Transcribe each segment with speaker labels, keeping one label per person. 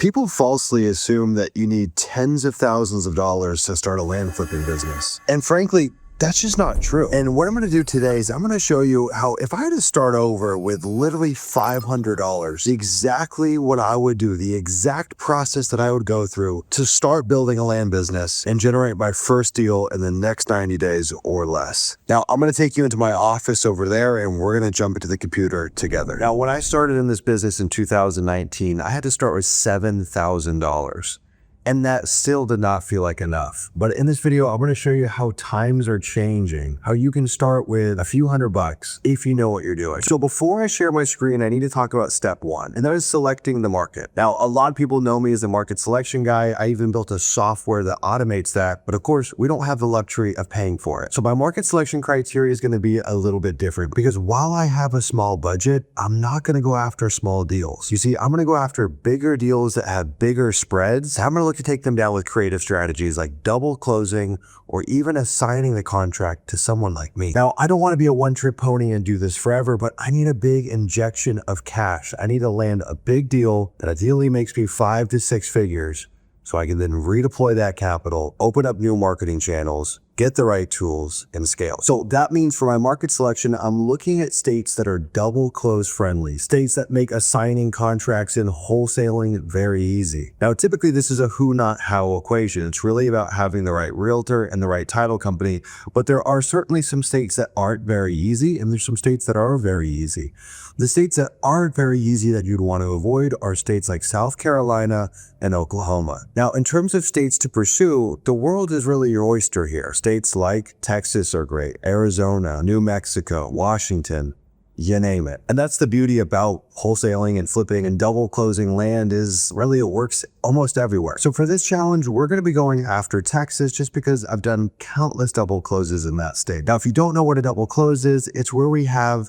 Speaker 1: People falsely assume that you need tens of thousands of dollars to start a land flipping business. And frankly, that's just not true. And what I'm going to do today is I'm going to show you how if I had to start over with literally $500, exactly what I would do, the exact process that I would go through to start building a land business and generate my first deal in the next 90 days or less. Now, I'm going to take you into my office over there and we're going to jump into the computer together. Now, when I started in this business in 2019, I had to start with $7,000. And that still did not feel like enough. But in this video, I'm going to show you how times are changing, how you can start with a few $100 if you know what you're doing. So before I share my screen, I need to talk about step one, and that is selecting the market. Now, a lot of people know me as a market selection guy. I even built a software that automates that. But of course, we don't have the luxury of paying for it. So my market selection criteria is going to be a little bit different because while I have a small budget, I'm not going to go after small deals. You see, I'm going to go after bigger deals that have bigger spreads. I'm going to look to take them down with creative strategies like double closing or even assigning the contract to someone like me. Now, I don't want to be a one-trick pony and do this forever, but I need a big injection of cash. I need to land a big deal that ideally makes me 5 to 6 figures so I can then redeploy that capital, open up new marketing channels, get the right tools, and scale. So that means for my market selection, I'm looking at states that are double close friendly, states that make assigning contracts and wholesaling very easy. Now, typically this is a who, not how equation. It's really about having the right realtor and the right title company, but there are certainly some states that aren't very easy, and there's some states that are very easy. The states that aren't very easy that you'd want to avoid are states like South Carolina and Oklahoma. Now, in terms of states to pursue, the world is really your oyster here. States like Texas are great, Arizona, New Mexico, Washington, you name it. And that's the beauty about wholesaling and flipping and double closing land is really it works almost everywhere. So for this challenge, we're going to be going after Texas just because I've done countless double closes in that state. Now, if you don't know what a double close is, it's where we have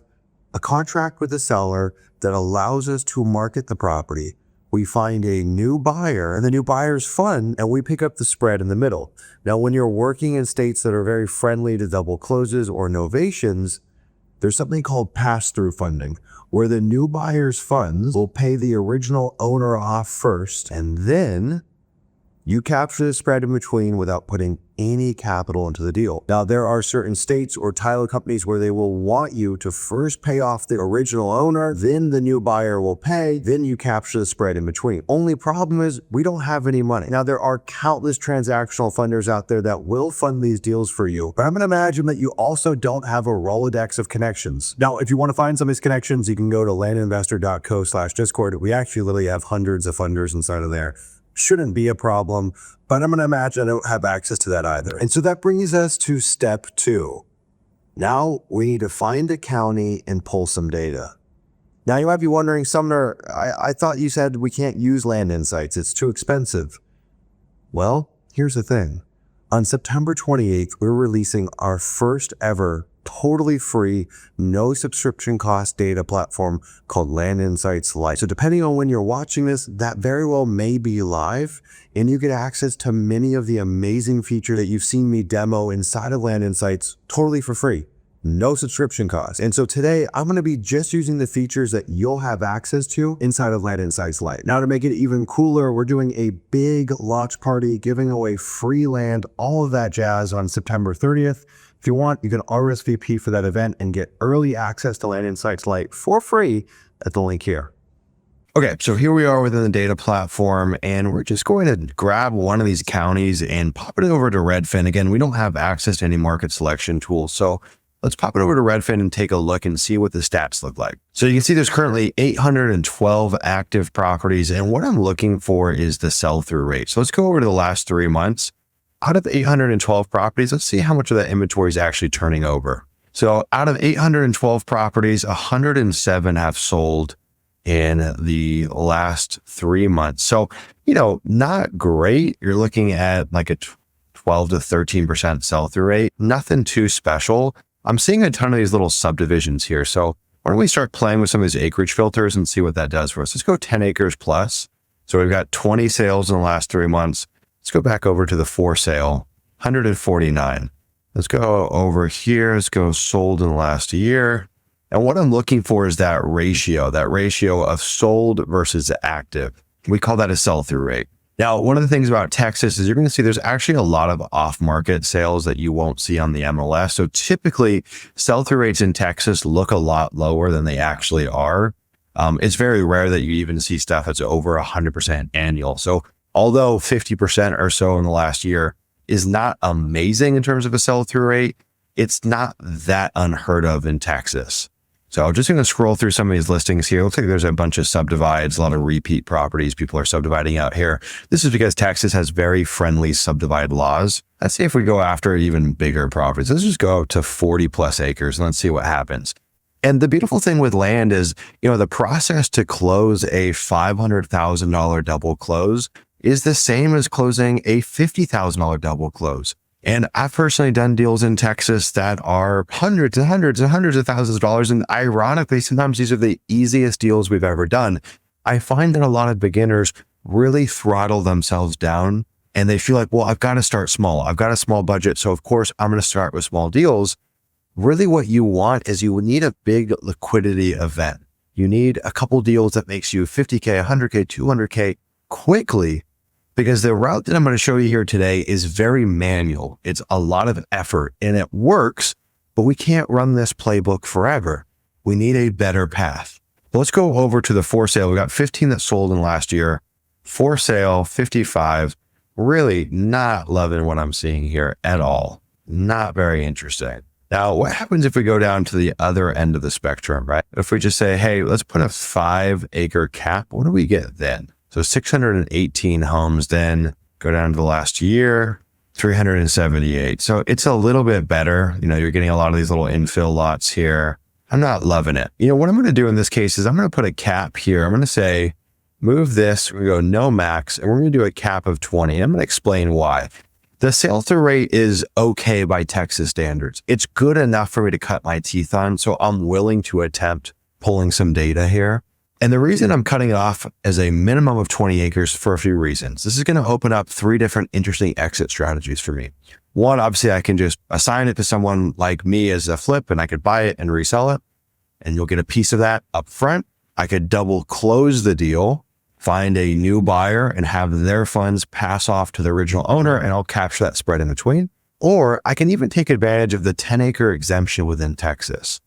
Speaker 1: a contract with the seller that allows us to market the property. We find a new buyer and the new buyer's fund and we pick up the spread in the middle. Now, when you're working in states that are very friendly to double closes or novations, there's something called pass-through funding, where the new buyer's funds will pay the original owner off first, and then you capture the spread in between without putting any capital into the deal. Now, there are certain states or title companies where they will want you to first pay off the original owner, then the new buyer will pay, then you capture the spread in between. Only problem is we don't have any money. Now, there are countless transactional funders out there that will fund these deals for you, but I'm gonna imagine that you also don't have a Rolodex of connections. Now, if you wanna find some of these connections, you can go to landinvestor.co/Discord. We actually literally have hundreds of funders inside of there. Shouldn't be a problem, but I'm going to imagine I don't have access to that either. And so that brings us to step 2. Now we need to find a county and pull some data. Now you might be wondering, Sumner, I thought you said we can't use Land Insights. It's too expensive. Well, here's the thing. On September 28th, we're releasing our first ever totally free, no subscription cost data platform called Land Insights Lite. So depending on when you're watching this, that very well may be live, and you get access to many of the amazing features that you've seen me demo inside of Land Insights totally for free. No subscription cost. And so today I'm going to be just using the features that you'll have access to inside of Land Insights Lite. Now to make it even cooler, we're doing a big launch party, giving away free land, all of that jazz on September 30th. If you want, you can RSVP for that event and get early access to Land Insights Lite for free at the link here. Okay, so here we are within the data platform, and we're just going to grab one of these counties and pop it over to Redfin. Again, we don't have access to any market selection tools, so let's pop it over to Redfin and take a look and see what the stats look like. So you can see there's currently 812 active properties, and what I'm looking for is the sell-through rate. So let's go over to the last 3 months. Out of the 812 properties, let's see how much of that inventory is actually turning over. So out of 812 properties, 107 have sold in the last 3 months. So, not great. You're looking at like a 12 to 13% sell-through rate. Nothing too special. I'm seeing a ton of these little subdivisions here. So why don't we start playing with some of these acreage filters and see what that does for us? Let's go 10 acres plus. So we've got 20 sales in the last 3 months. Let's go back over to the for sale, 149. Let's go over here. Let's go sold in the last year. And what I'm looking for is that ratio of sold versus active.
Speaker 2: We call that a sell-through rate. Now, one of the things about Texas is you're going to see there's actually a lot of off-market sales that you won't see on the MLS. So typically, sell-through rates in Texas look a lot lower than they actually are. It's very rare that you even see stuff that's over 100% annual. So although 50% or so in the last year is not amazing in terms of a sell-through rate, it's not that unheard of in Texas. So I'm just going to scroll through some of these listings here. It looks like there's a bunch of subdivides, a lot of repeat properties. People are subdividing out here. This is because Texas has very friendly subdivide laws. Let's see if we go after even bigger properties. Let's just go up to 40 plus acres and let's see what happens. And the beautiful thing with land is, the process to close a $500,000 double close is the same as closing a $50,000 double close. And I've personally done deals in Texas that are hundreds and hundreds and hundreds of thousands of dollars. And ironically, sometimes these are the easiest deals we've ever done. I find that a lot of beginners really throttle themselves down and they feel like, well, I've got to start small. I've got a small budget. So of course, I'm going to start with small deals. Really what you want is you need a big liquidity event. You need a couple deals that makes you 50K, 100K, 200K quickly. Because the route that I'm going to show you here today is very manual. It's a lot of effort and it works, but we can't run this playbook forever. We need a better path. But let's go over to the for sale. We got 15 that sold in last year. For sale, 55. Really not loving what I'm seeing here at all. Not very interesting. Now, what happens if we go down to the other end of the spectrum, right? If we just say, hey, let's put a 5-acre cap, what do we get then? So 618 homes, then go down to the last year, 378. So it's a little bit better. You're getting a lot of these little infill lots here. I'm not loving it. What I'm going to do in this case is I'm going to put a cap here. I'm going to say, move this. We're going to go no max, and we're going to do a cap of 20. And I'm going to explain why. The sell-through rate is okay by Texas standards. It's good enough for me to cut my teeth on. So I'm willing to attempt pulling some data here. And the reason I'm cutting it off as a minimum of 20 acres for a few reasons. This is going to open up 3 different interesting exit strategies for me. One, obviously I can just assign it to someone like me as a flip and I could buy it and resell it and you'll get a piece of that up front. I could double close the deal, find a new buyer and have their funds pass off to the original owner and I'll capture that spread in between. Or I can even take advantage of the 10-acre exemption within Texas.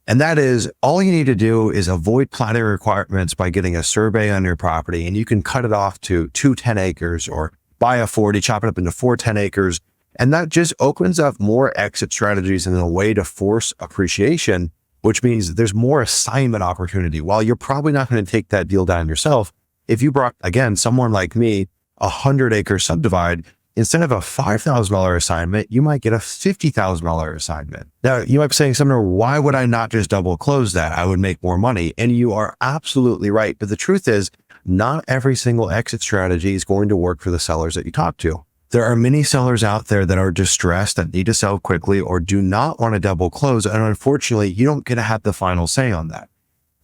Speaker 2: And that is all you need to do is avoid platting requirements by getting a survey on your property and you can cut it off to 2 10 acres or buy a 40, chop it up into 4 10 acres. And that just opens up more exit strategies and a way to force appreciation, which means there's more assignment opportunity. While you're probably not going to take that deal down yourself, if you brought, again, someone like me, a 100-acre subdivide, instead of a $5,000 assignment, you might get a $50,000 assignment. Now, you might be saying, Sumner, why would I not just double close that? I would make more money. And you are absolutely right. But the truth is, not every single exit strategy is going to work for the sellers that you talk to. There are many sellers out there that are distressed, that need to sell quickly, or do not want to double close. And unfortunately, you don't get to have the final say on that.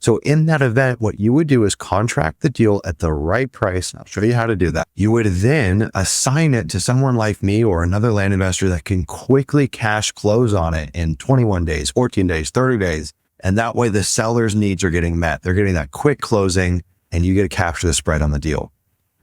Speaker 2: So in that event, what you would do is contract the deal at the right price. I'll show you how to do that. You would then assign it to someone like me or another land investor that can quickly cash close on it in 21 days, 14 days, 30 days. And that way the seller's needs are getting met. They're getting that quick closing and you get to capture the spread on the deal.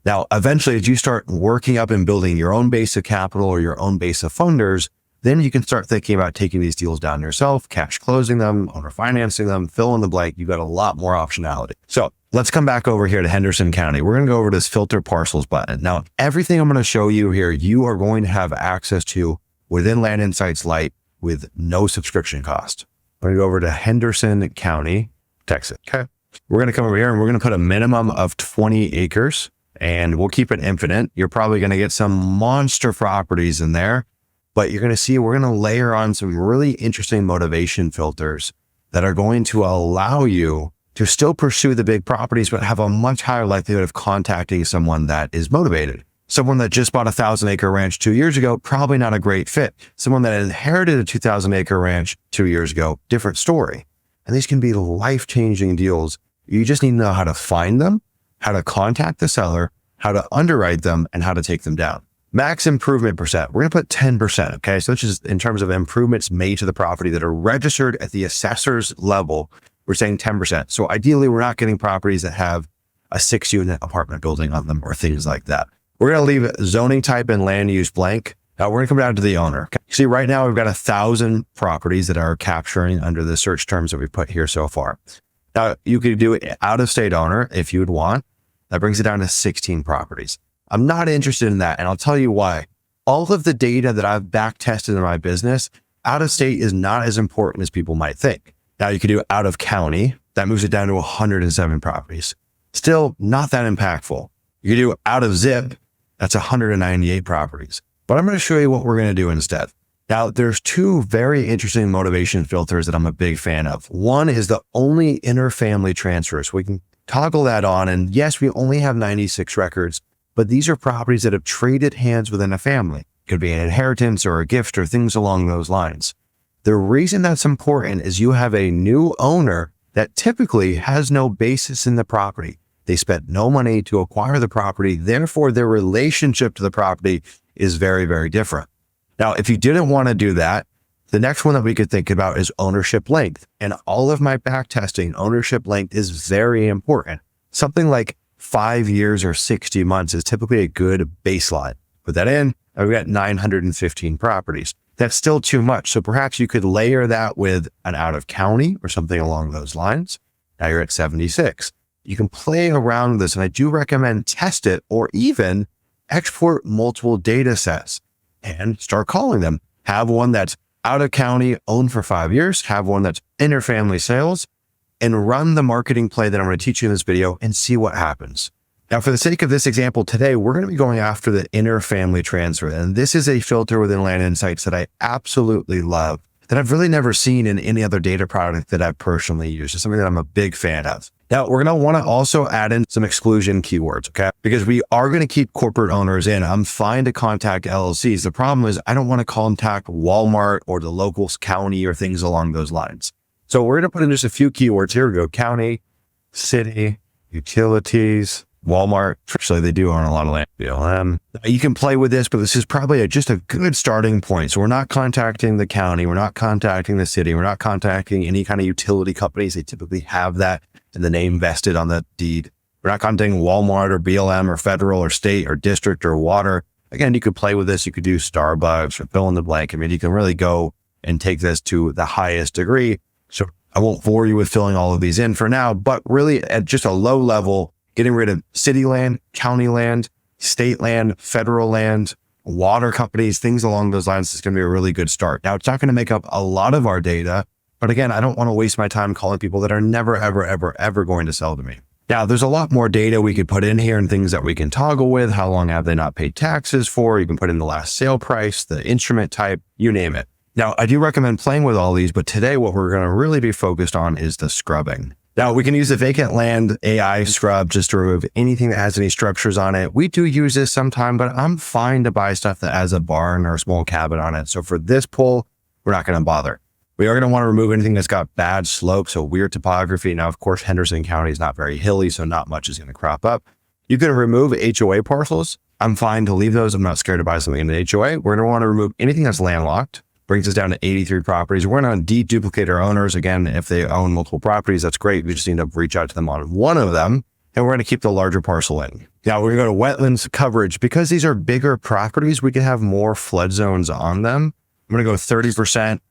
Speaker 2: Now, eventually, as you start working up and building your own base of capital or your own base of funders, then you can start thinking about taking these deals down yourself, cash closing them, owner financing them, fill in the blank. You've got a lot more optionality. So let's come back over here to Henderson County. We're going to go over to this filter parcels button. Now, everything I'm going to show you here, you are going to have access to within Land Insights Lite with no subscription cost. We're going to go over to Henderson County, Texas. Okay. We're going to come over here and we're going to put a minimum of 20 acres and we'll keep it infinite. You're probably going to get some monster properties in there. But you're going to see we're going to layer on some really interesting motivation filters that are going to allow you to still pursue the big properties, but have a much higher likelihood of contacting someone that is motivated. Someone that just bought a 1,000-acre ranch 2 years ago, probably not a great fit. Someone that inherited a 2,000-acre ranch 2 years ago, different story. And these can be life-changing deals. You just need to know how to find them, how to contact the seller, how to underwrite them, and how to take them down. Max improvement percent. We're going to put 10%. Okay. So it's just in terms of improvements made to the property that are registered at the assessor's level, we're saying 10%. So ideally, we're not getting properties that have a 6-unit apartment building on them or things like that. We're going to leave zoning type and land use blank. Now we're going to come down to the owner. See, right now we've got 1,000 properties that are capturing under the search terms that we put here so far. Now you could do out-of-state owner if you would want. That brings it down to 16 properties. I'm not interested in that, and I'll tell you why. All of the data that I've back tested in my business, out-of-state is not as important as people might think. Now you could do out-of-county. That moves it down to 107 properties. Still not that impactful. You could do out-of-zip. That's 198 properties. But I'm going to show you what we're going to do instead. Now, there's 2 very interesting motivation filters that I'm a big fan of. One is the only inter-family transfers. We can toggle that on. And yes, we only have 96 records, but these are properties that have traded hands within a family. It could be an inheritance or a gift or things along those lines. The reason that's important is you have a new owner that typically has no basis in the property. They spent no money to acquire the property. Therefore, their relationship to the property is very, very different. Now, if you didn't want to do that, the next one that we could think about is ownership length. And all of my back testing, ownership length is very important. Something like 5 years or 60 months is typically a good baseline. Put that in, and we've got 915 properties. That's still too much. So perhaps you could layer that with an out of county or something along those lines. Now you're at 76. You can play around with this, and I do recommend test it or even export multiple data sets and start calling them. Have one that's out of county, owned for 5 years, have one that's inter-family sales, and run the marketing play that I'm going to teach you in this video and see what happens. Now, for the sake of this example today, we're going to be going after the inter-family transfer. And this is a filter within Land Insights that I absolutely love, that I've really never seen in any other data product that I've personally used. It's something that I'm a big fan of. Now, we're going to want to also add in some exclusion keywords, okay? Because we are going to keep corporate owners in. I'm fine to contact LLCs. The problem is I don't want to contact Walmart or the local county or things along those lines. So we're going to put in just a few keywords. Here we go. County, city, utilities, Walmart. Actually, they do own a lot of land. BLM. You can play with this, but this is probably just a good starting point. So we're not contacting the county. We're not contacting the city. We're not contacting any kind of utility companies. They typically have that in the name vested on the deed. We're not contacting Walmart or BLM or federal or state or district or water. Again, you could play with this. You could do Starbucks or fill in the blank. I mean, you can really go and take this to the highest degree. So I won't bore you with filling all of these in for now, but really at just a low level, getting rid of city land, county land, state land, federal land, water companies, things along those lines is going to be a really good start. Now, it's not going to make up a lot of our data, but again, I don't want to waste my time calling people that are never, ever, ever, ever going to sell to me. Now, there's a lot more data we could put in here and things that we can toggle with. How long have they not paid taxes for? You can put in the last sale price, the instrument type, you name it. Now, I do recommend playing with all these, but today what we're going to really be focused on is the scrubbing. Now, we can use the vacant land AI scrub just to remove anything that has any structures on it. We do use this sometime, but I'm fine to buy stuff that has a barn or a small cabin on it. So for this pull, we're not going to bother. We are going to want to remove anything that's got bad slopes, so weird topography. Now, of course, Henderson County is not very hilly, so not much is going to crop up. You can remove HOA parcels. I'm fine to leave those. I'm not scared to buy something in an HOA. We're going to want to remove anything that's landlocked. Brings us down to 83 properties. We're going to deduplicate our owners. Again, if they own multiple properties, that's great. We just need to reach out to them on one of them, and we're going to keep the larger parcel in. Now, we're going to go to wetlands coverage. Because these are bigger properties, we can have more flood zones on them. I'm going to go 30%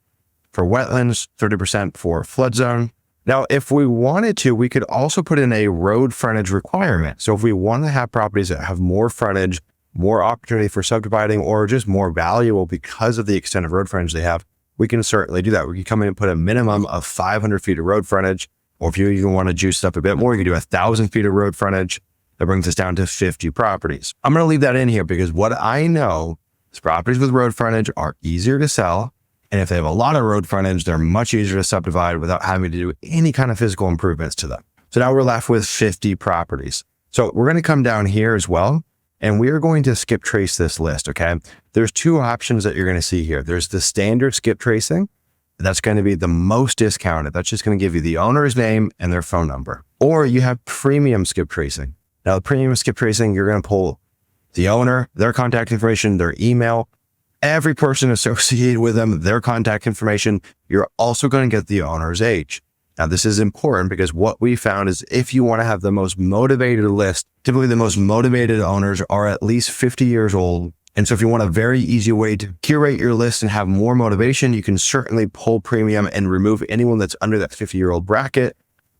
Speaker 2: for wetlands, 30% for flood zone. Now, if we wanted to, we could also put in a road frontage requirement. So if we want to have properties that have more frontage, more opportunity for subdividing, or just more valuable because of the extent of road frontage they have, we can certainly do that. We can come in and put a minimum of 500 feet of road frontage, or if you even want to juice it up a bit more, you can do 1,000 feet of road frontage. That brings us down to 50 properties. I'm going to leave that in here because what I know is properties with road frontage are easier to sell. And if they have a lot of road frontage, they're much easier to subdivide without having to do any kind of physical improvements to them. So now we're left with 50 properties. So we're going to come down here as well. And we are going to skip trace this list, okay? There's 2 options that you're going to see here. There's the standard skip tracing. That's going to be the most discounted. That's just going to give you the owner's name and their phone number. Or you have premium skip tracing. Now, the premium skip tracing, you're going to pull the owner, their contact information, their email, every person associated with them, their contact information. You're also going to get the owner's age. Now, this is important because what we found is if you want to have the most motivated list, typically the most motivated owners are at least 50 years old. And so if you want a very easy way to curate your list and have more motivation, you can certainly pull premium and remove anyone that's under that 50-year-old bracket.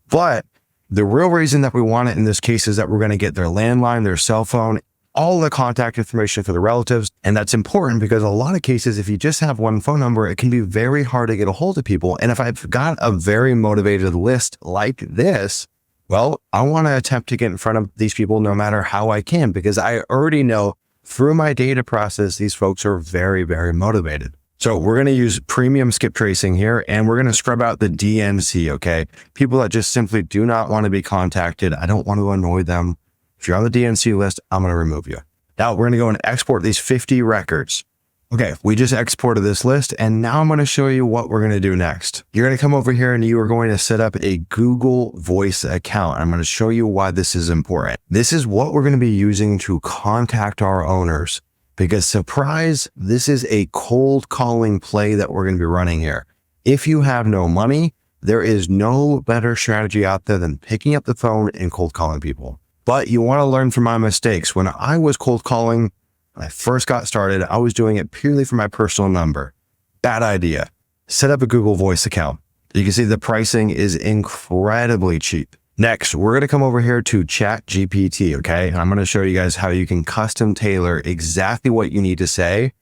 Speaker 2: But the real reason that we want it in this case is that we're going to get their landline, their cell phone, all the contact information for the relatives. And that's important because a lot of cases, if you just have one phone number, it can be very hard to get a hold of people. And if I've got a very motivated list like this, well, I want to attempt to get in front of these people no matter how I can, because I already know through my data process, these folks are very, very motivated. So we're going to use premium skip tracing here, and we're going to scrub out the DNC, okay? People that just simply do not want to be contacted. I don't want to annoy them. If you're on the DNC list, I'm going to remove you. Now we're going to go and export these 50 records. Okay, we just exported this list, and now I'm going to show you what we're going to do next. You're going to come over here and you are going to set up a Google Voice account. I'm going to show you why this is important. This is what we're going to be using to contact our owners, because surprise, this is a cold calling play that we're going to be running here. If you have no money, there is no better strategy out there than picking up the phone and cold calling people. But you want to learn from my mistakes. When I was cold calling, when I first got started, I was doing it purely for my personal number. Bad idea. Set up a Google Voice account. You can see the pricing is incredibly cheap. Next, we're going to come over here to ChatGPT, okay? And I'm going to show you guys how you can custom tailor exactly what you need to say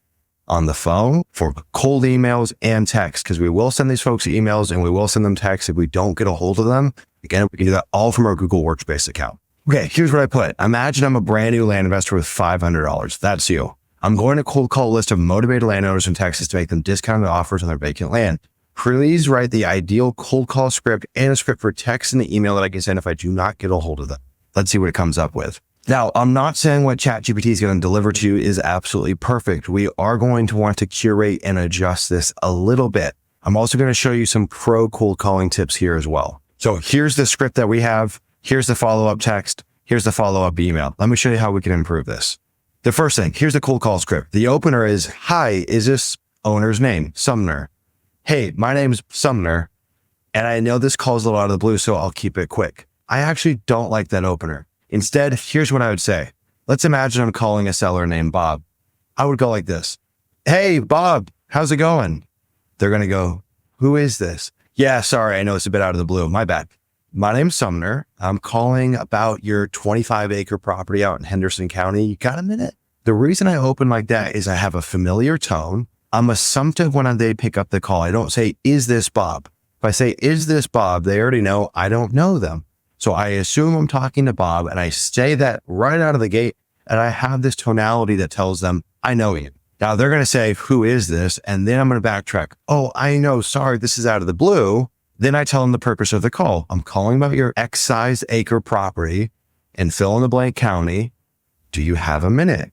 Speaker 2: on the phone for cold emails and text, because we will send these folks emails and we will send them texts if we don't get a hold of them. Again, we can do that all from our Google Workspace account. Okay, here's what I put. Imagine I'm a brand new land investor with $500. That's you. I'm going to cold call a list of motivated landowners in Texas to make them discounted offers on their vacant land. Please write the ideal cold call script and a script for text and the email that I can send if I do not get a hold of them. Let's see what it comes up with. Now, I'm not saying what ChatGPT is going to deliver to you is absolutely perfect. We are going to want to curate and adjust this a little bit. I'm also going to show you some pro cold calling tips here as well. So here's the script that we have. Here's the follow-up text. Here's the follow-up email. Let me show you how we can improve this. The first thing, here's the cold call script. The opener is, hi, is this owner's name? Sumner. Hey, my name's Sumner, and I know this call's a lot of the blue, so I'll keep it quick. I actually don't like that opener. Instead, here's what I would say. Let's imagine I'm calling a seller named Bob. I would go like this. Hey, Bob, how's it going? They're going to go, who is this? Yeah, sorry, I know it's a bit out of the blue. My bad. My name's Sumner. I'm calling about your 25-acre property out in Henderson County. You got a minute? The reason I open like that is I have a familiar tone. I'm assumptive when they pick up the call. I don't say, is this Bob? If I say, is this Bob? They already know I don't know them. So I assume I'm talking to Bob, and I say that right out of the gate, and I have this tonality that tells them, I know you. Now they're going to say, who is this? And then I'm going to backtrack. Oh, I know. Sorry, this is out of the blue. Then I tell them the purpose of the call. I'm calling about your X size acre property in fill in the blank county. Do you have a minute?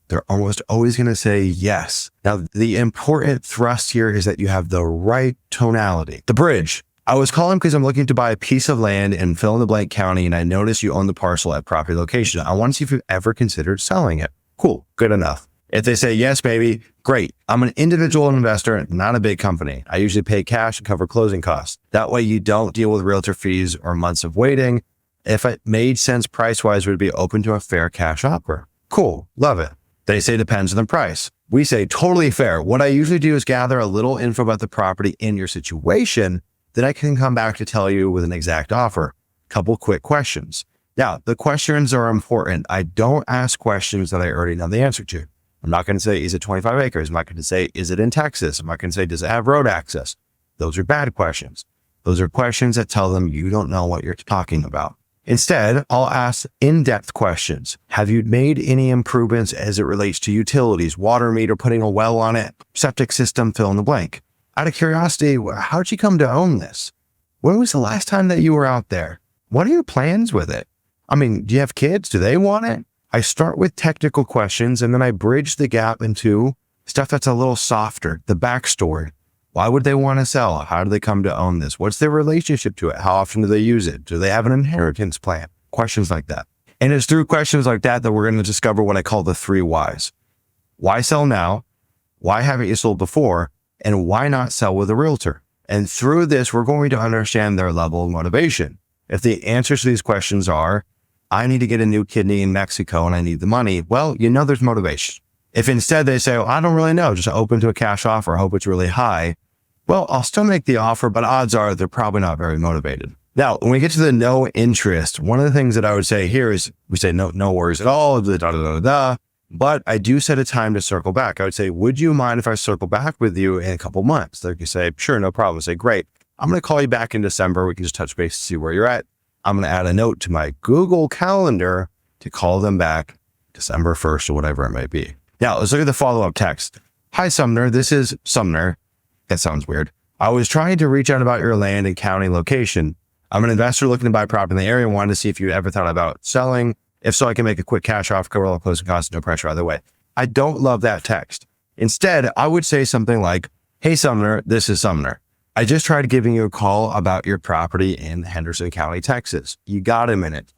Speaker 2: They're almost always going to say yes. Now, the important thrust here is that you have the right tonality. The bridge. I was calling because I'm looking to buy a piece of land in fill in the blank county, and I noticed you own the parcel at property location. I want to see if you've ever considered selling it. Cool. Good enough. If they say, yes, baby, great. I'm an individual investor, not a big company. I usually pay cash and cover closing costs. That way you don't deal with realtor fees or months of waiting. If it made sense price-wise, would be open to a fair cash offer. Cool. Love it. They say depends on the price. We say totally fair. What I usually do is gather a little info about the property in your situation. Then I can come back to tell you with an exact offer. Couple quick questions. Now, the questions are important. I don't ask questions that I already know the answer to. I'm not going to say, is it 25 acres? I'm not going to say, is it in Texas? I'm not going to say, does it have road access? Those are bad questions. Those are questions that tell them you don't know what you're talking about. Instead, I'll ask in-depth questions. Have you made any improvements as it relates to utilities, water meter, putting a well on it, septic system, fill in the blank? Out of curiosity, how'd you come to own this? When was the last time that you were out there? What are your plans with it? I mean, do you have kids? Do they want it? I start with technical questions, and then I bridge the gap into stuff that's a little softer, the backstory. Why would they want to sell? How do they come to own this? What's their relationship to it? How often do they use it? Do they have an inheritance plan? Questions like that. And it's through questions like that we're going to discover what I call the 3 whys. Why sell now? Why haven't you sold before? And why not sell with a realtor? And through this, we're going to understand their level of motivation. If the answers to these questions are, I need to get a new kidney in Mexico and I need the money, well, you know there's motivation. If instead they say, well, I don't really know, just open to a cash offer, hope it's really high, well, I'll still make the offer, but odds are they're probably not very motivated. Now, when we get to the no interest, one of the things that I would say here is we say no worries at all, but I do set a time to circle back. I would say, would you mind if I circle back with you in a couple months? They can say, sure, no problem. I say, great. I'm going to call you back in December. We can just touch base to see where you're at. I'm going to add a note to my Google Calendar to call them back December 1st or whatever it might be. Now, let's look at the follow-up text. Hi, Sumner. This is Sumner. That sounds weird. I was trying to reach out about your land and county location. I'm an investor looking to buy property in the area and wanted to see if you ever thought about selling. If so, I can make a quick cash offer, cover all the closing costs, no pressure either way. I don't love that text. Instead, I would say something like, hey, Sumner, this is Sumner. I just tried giving you a call about your property in Henderson County, Texas. You got a minute? ?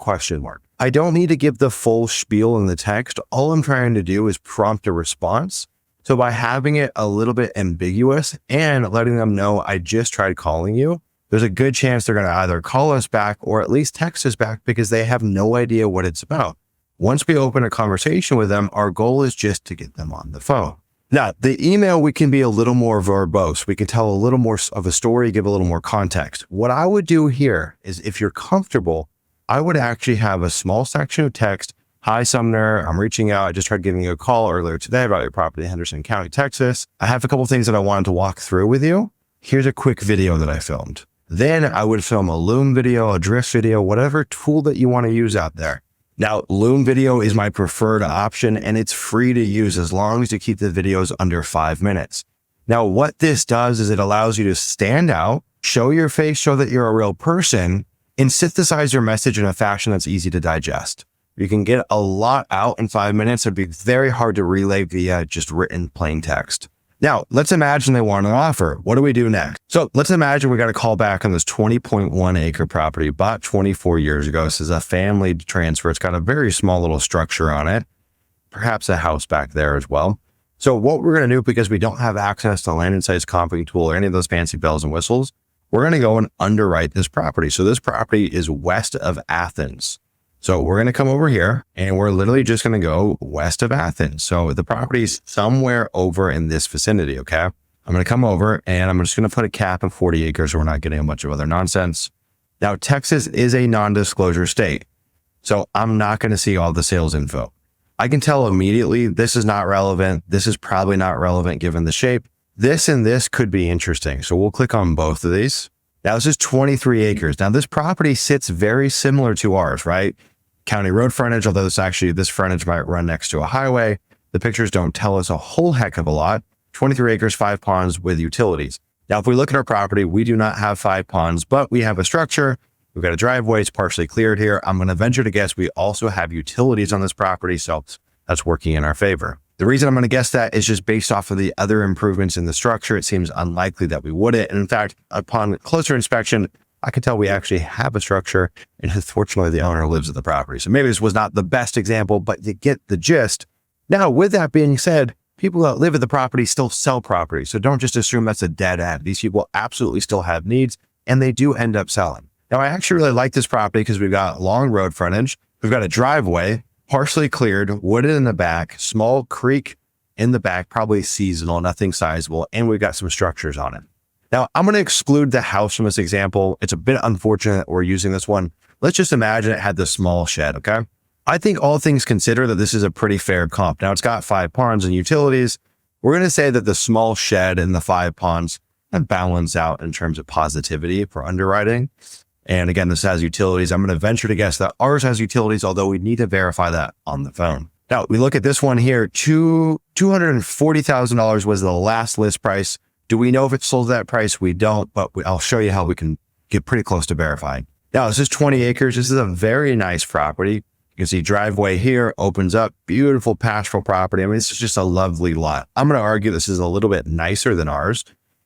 Speaker 2: I don't need to give the full spiel in the text. All I'm trying to do is prompt a response. So by having it a little bit ambiguous and letting them know I just tried calling you, there's a good chance they're going to either call us back or at least text us back because they have no idea what it's about. Once we open a conversation with them, our goal is just to get them on the phone. Now, the email, we can be a little more verbose. We can tell a little more of a story, give a little more context. What I would do here is if you're comfortable, I would actually have a small section of text. Hi, Sumner. I'm reaching out. I just tried giving you a call earlier today about your property in Henderson County, Texas. I have a couple of things that I wanted to walk through with you. Here's a quick video that I filmed. Then I would film a Loom video, a Drift video, whatever tool that you want to use out there. Now, Loom video is my preferred option and it's free to use as long as you keep the videos under 5 minutes. Now, what this does is it allows you to stand out, show your face, show that you're a real person, and synthesize your message in a fashion that's easy to digest. You can get a lot out in 5 minutes. It'd be very hard to relay via just written plain text. Now, let's imagine they want an offer. What do we do next? So let's imagine we got a call back on this 20.1 acre property bought 24 years ago. This is a family transfer. It's got a very small little structure on it, perhaps a house back there as well. So what we're going to do, because we don't have access to land and size comping tool or any of those fancy bells and whistles, we're going to go and underwrite this property. So this property is west of Athens. So we're going to come over here and we're literally just going to go west of Athens. So the property's somewhere over in this vicinity. Okay. I'm going to come over and I'm just going to put a cap of 40 acres so we're not getting a bunch of other nonsense. Now, Texas is a non-disclosure state. So I'm not going to see all the sales info. I can tell immediately this is not relevant. This is probably not relevant given the shape. This and this could be interesting. So we'll click on both of these. Now this is 23 acres. Now this property sits very similar to ours, right? County road frontage, although this frontage might run next to a highway. The pictures don't tell us a whole heck of a lot. 23 acres, 5 ponds with utilities. Now, if we look at our property, we do not have 5 ponds, but we have a structure. We've got a driveway. It's partially cleared here. I'm going to venture to guess we also have utilities on this property. So that's working in our favor. The reason I'm going to guess that is just based off of the other improvements in the structure. It seems unlikely that we wouldn't. And in fact, upon closer inspection, I can tell we actually have a structure, and unfortunately the owner lives at the property. So maybe this was not the best example, but you get the gist. Now, with that being said, people that live at the property still sell property. So don't just assume that's a dead end. These people absolutely still have needs, and they do end up selling. Now, I actually really like this property because we've got long road frontage. We've got a driveway, partially cleared, wooded in the back, small creek in the back, probably seasonal, nothing sizable, and we've got some structures on it. Now, I'm going to exclude the house from this example. It's a bit unfortunate that we're using this one. Let's just imagine it had the small shed, okay? I think all things considered that this is a pretty fair comp. Now, it's got 5 ponds and utilities. We're going to say that the small shed and the 5 ponds have balance out in terms of positivity for underwriting. And again, this has utilities. I'm going to venture to guess that ours has utilities, although we need to verify that on the phone. Now, we look at this one here. $240,000 was the last list price. Do we know if it sold that price? We don't, but I'll show you how we can get pretty close to verifying. Now, this is 20 acres. This is a very nice property. You can see driveway here opens up, beautiful pastoral property. I mean, this is just a lovely lot. I'm going to argue this is a little bit nicer than ours.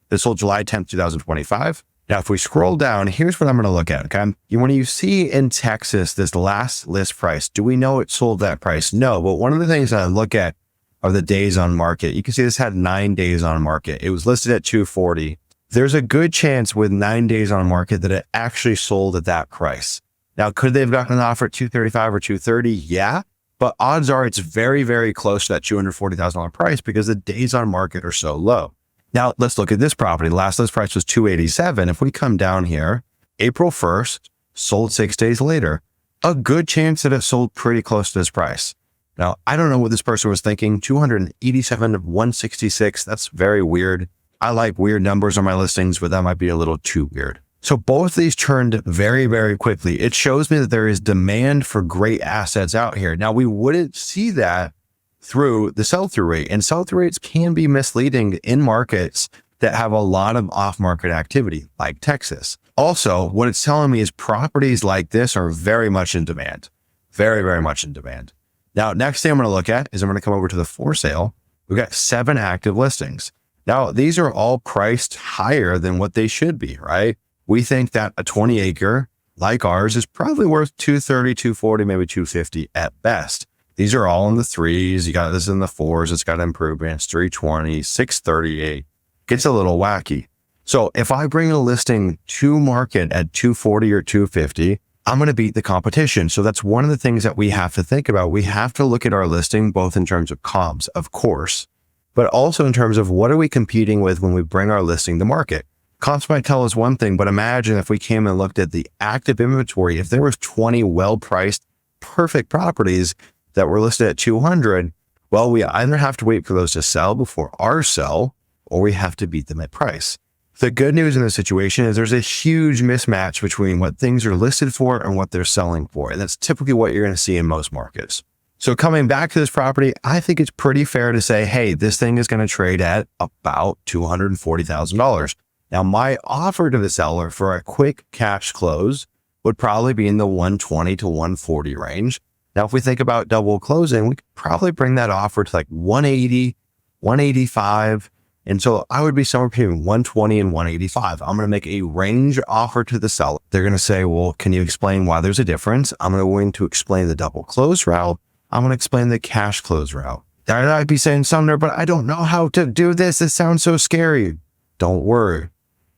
Speaker 2: This sold July 10th, 2025. Now, if we scroll down, here's what I'm going to look at, okay? When you see in Texas, this last list price, do we know it sold that price? No, but one of the things that I look at are the days on market. You can see this had 9 days on market. It was listed at 240. there's a good chance with 9 days on market that it actually sold at that price. Now, could they have gotten an offer at 235 or 230? Yeah, but odds are it's very, very close to that $240,000 price because the days on market are so low. Now, let's look at this property. Last list price was 287. If we come down here, April 1st, sold 6 days later, a good chance that it sold pretty close to this price. Now, I don't know what this person was thinking. 287 of 166. That's very weird. I like weird numbers on my listings, but that might be a little too weird. So both these turned very, very quickly. It shows me that there is demand for great assets out here. Now, we wouldn't see that through the sell-through rate, and sell-through rates can be misleading in markets that have a lot of off-market activity, like Texas. Also, what it's telling me is properties like this are very much in demand. Very, very much in demand. Now, next thing I'm going to look at is I'm going to come over to the for sale. We've got 7 active listings. Now, these are all priced higher than what they should be, right? We think that a 20 acre like ours is probably worth 230, 240, maybe 250 at best. These are all in the 3s. You got this in the 4s. It's got improvements, 320, 638. Gets a little wacky. So if I bring a listing to market at 240 or 250, I'm going to beat the competition. So that's one of the things that we have to think about. We have to look at our listing, both in terms of comps, of course, but also in terms of what are we competing with when we bring our listing to market. Comps might tell us one thing, but imagine if we came and looked at the active inventory. If there was 20 well-priced, perfect properties that were listed at 200, well, we either have to wait for those to sell before ours sell, or we have to beat them at price. The good news in this situation is there's a huge mismatch between what things are listed for and what they're selling for. And that's typically what you're going to see in most markets. So coming back to this property, I think it's pretty fair to say, hey, this thing is going to trade at about $240,000. Now, my offer to the seller for a quick cash close would probably be in the 120 to 140 range. Now, if we think about double closing, we could probably bring that offer to like 180, 185. And so I would be somewhere between 120 and 185. I'm going to make a range offer to the seller. They're going to say, well, can you explain why there's a difference? I'm going to explain the double close route. I'm going to explain the cash close route. I'd be saying, Sumner, but I don't know how to do this. It sounds so scary. Don't worry.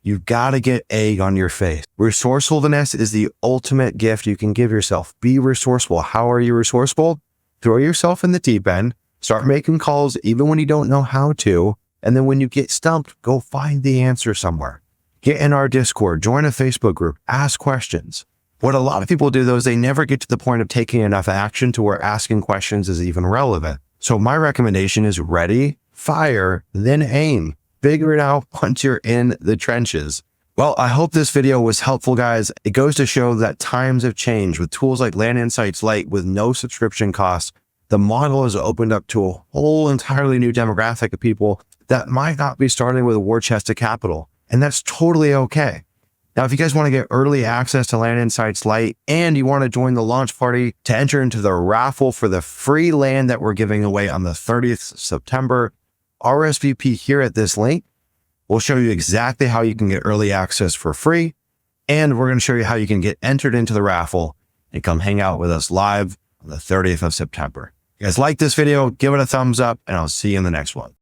Speaker 2: You've got to get egg on your face. Resourcefulness is the ultimate gift you can give yourself. Be resourceful. How are you resourceful? Throw yourself in the deep end. Start making calls even when you don't know how to. And then when you get stumped, go find the answer somewhere. Get in our Discord, join a Facebook group, ask questions. What a lot of people do though is they never get to the point of taking enough action to where asking questions is even relevant. So my recommendation is ready, fire, then aim. Figure it out once you're in the trenches. Well, I hope this video was helpful, guys. It goes to show that times have changed. With tools like Land Insights Lite with no subscription costs, the model has opened up to a whole entirely new demographic of people that might not be starting with a war chest of capital. And that's totally okay. Now, if you guys want to get early access to Land Insights Lite and you want to join the launch party to enter into the raffle for the free land that we're giving away on the 30th of September, RSVP here at this link. We'll show you exactly how you can get early access for free. And we're going to show you how you can get entered into the raffle and come hang out with us live on the 30th of September. If you guys like this video, give it a thumbs up and I'll see you in the next one.